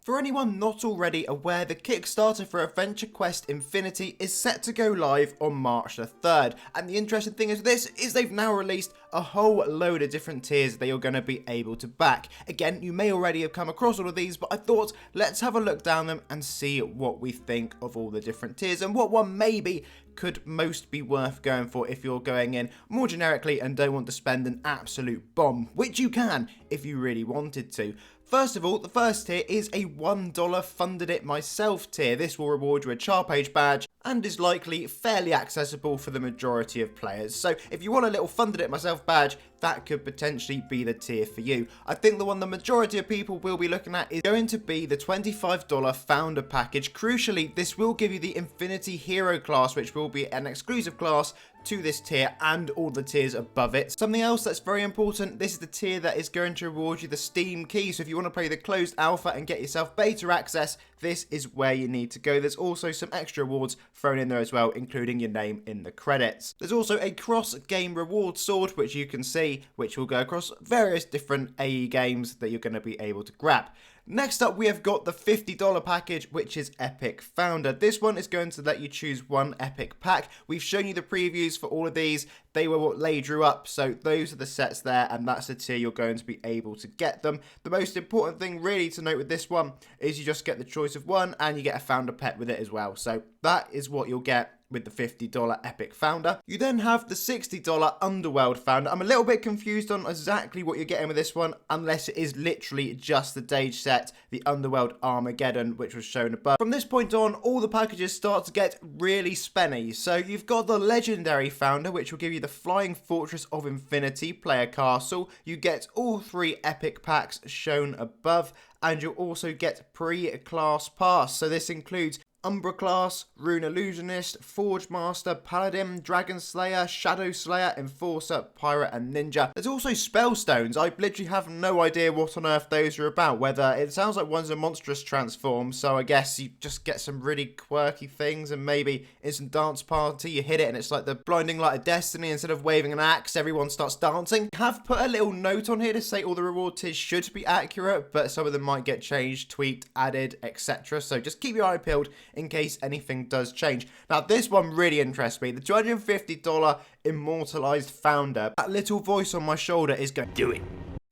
For anyone not already aware, the Kickstarter for AdventureQuest Infinity is set to go live on March the 3rd, and the interesting thing is this is they've now released a whole load of different tiers that you're going to be able to back. Again, you may already have come across all of these, but I thought let's have a look down them and see what we think of all the different tiers and what one maybe could most be worth going for if you're going in more generically and don't want to spend an absolute bomb, which you can if you really wanted to. First of all, the first tier is a $1 funded it myself tier. This will reward you a char page badge and is likely fairly accessible for the majority of players. So if you want a little funded it myself badge, that could potentially be the tier for you. I think the one the majority of people will be looking at is going to be the $25 founder package. Crucially, this will give you the Infinity Hero class, which will be an exclusive class to this tier and all the tiers above it. Something else that's very important, this is the tier that is going to reward you the Steam key. So if you want to play the closed alpha and get yourself beta access, this is where you need to go. There's also some extra rewards thrown in there as well, including your name in the credits. There's also a cross-game reward sword, which you can see, which will go across various different AE games that you're going to be able to grab. Next up, we have got the $50 package, which is Epic Founder. This one is going to let you choose one epic pack. We've shown you the previews for all of these. They were what Lay drew up, so those are the sets there, and that's the tier you're going to be able to get them. The most important thing really to note with this one is you just get the choice of one, and you get a founder pet with it as well. So that is what you'll get with the $50 Epic Founder. You then have the $60 Underworld Founder. I'm a little bit confused on exactly what you're getting with this one, unless it is literally just the Dage set, the Underworld Armageddon, which was shown above. From this point on, all the packages start to get really spenny. So you've got the Legendary Founder, which will give you the Flying Fortress of Infinity player castle. You get all 3 epic packs shown above, and you'll also get pre-class pass. So this includes Umbra class, Rune Illusionist, Forge Master, Paladin, Dragon Slayer, Shadow Slayer, Enforcer, Pirate, and Ninja. There's also Spellstones. I literally have no idea what on earth those are about. Whether it sounds like one's a monstrous transform, so I guess you just get some really quirky things, and maybe in some dance party you hit it and it's like the blinding light of destiny. Instead of waving an axe, everyone starts dancing. I have put a little note on here to say all the reward tiers should be accurate, but some of them might get changed, tweaked, added, etc. So just keep your eye peeled in case anything does change. Now, this one really interests me. The $250 Immortalized Founder. That little voice on my shoulder is going, do it.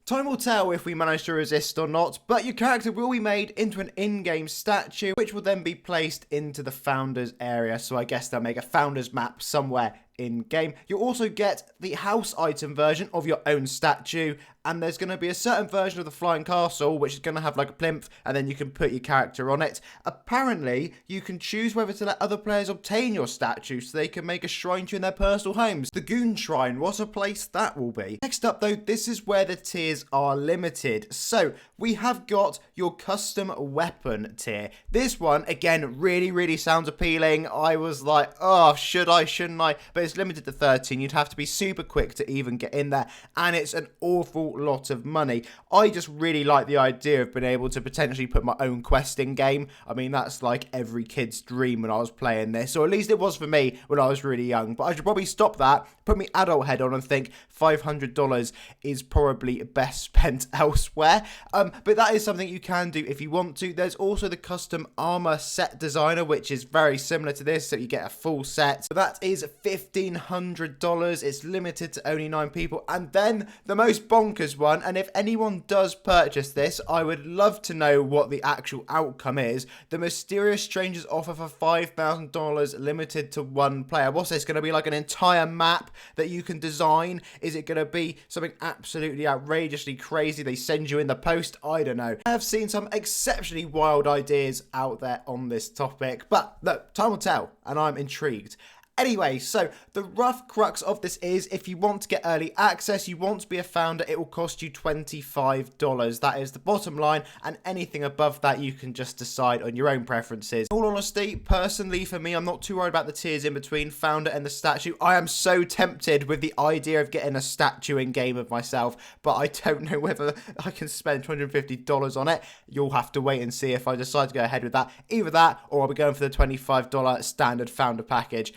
Time will tell if we manage to resist or not, but your character will be made into an in-game statue, which will then be placed into the Founders area. So I guess they'll make a Founders map somewhere in-game. You'll also get the house item version of your own statue, and there's going to be a certain version of the Flying Castle, which is going to have like a plinth, and then you can put your character on it. Apparently, you can choose whether to let other players obtain your statue, so they can make a shrine to you in their personal homes. The Goon Shrine, what a place that will be. Next up though, this is where the tiers are limited. So, we have got your custom weapon tier. This one, again, really sounds appealing. I was like, oh, should I, shouldn't I? But it's limited to 13. You'd have to be super quick to even get in there, and it's an awful lot of money. I just really like the idea of being able to potentially put my own quest in game. I mean, that's like every kid's dream when I was playing this, or at least it was for me when I was really young. But I should probably stop that, put my adult head on, and think $500 is probably best spent elsewhere. But that is something you can do if you want to. There's also the custom armor set designer, which is very similar to this, so you get a full set. So that is $1,500. It's limited to only 9 people. And then the most bonkers one, and if anyone does purchase this, I would love to know what the actual outcome is. The Mysterious Strangers offer for $5,000, limited to 1 player. What's this going to be, like an entire map that you can design? Is it going to be something absolutely outrageously crazy they send you in the post? I don't know. I have seen some exceptionally wild ideas out there on this topic, but look, time will tell, and I'm intrigued. Anyway, so the rough crux of this is if you want to get early access, you want to be a founder, it will cost you $25. That is the bottom line, and anything above that you can just decide on your own preferences. In all honesty, personally for me, I'm not too worried about the tiers in between founder and the statue. I am so tempted with the idea of getting a statue in game of myself, but I don't know whether I can spend $250 on it. You'll have to wait and see if I decide to go ahead with that. Either that, or I'll be going for the $25 standard founder package.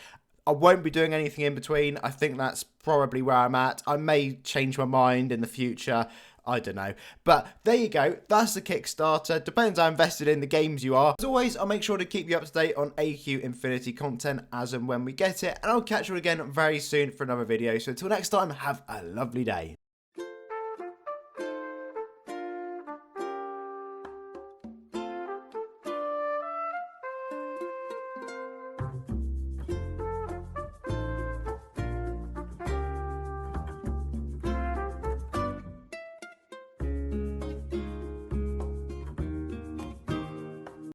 I won't be doing anything in between. I think that's probably where I'm at. I may change my mind in the future. I don't know. But there you go. That's the Kickstarter. Depends how invested in the games you are. As always, I'll make sure to keep you up to date on AQ Infinity content as and when we get it. And I'll catch you again very soon for another video. So until next time, have a lovely day.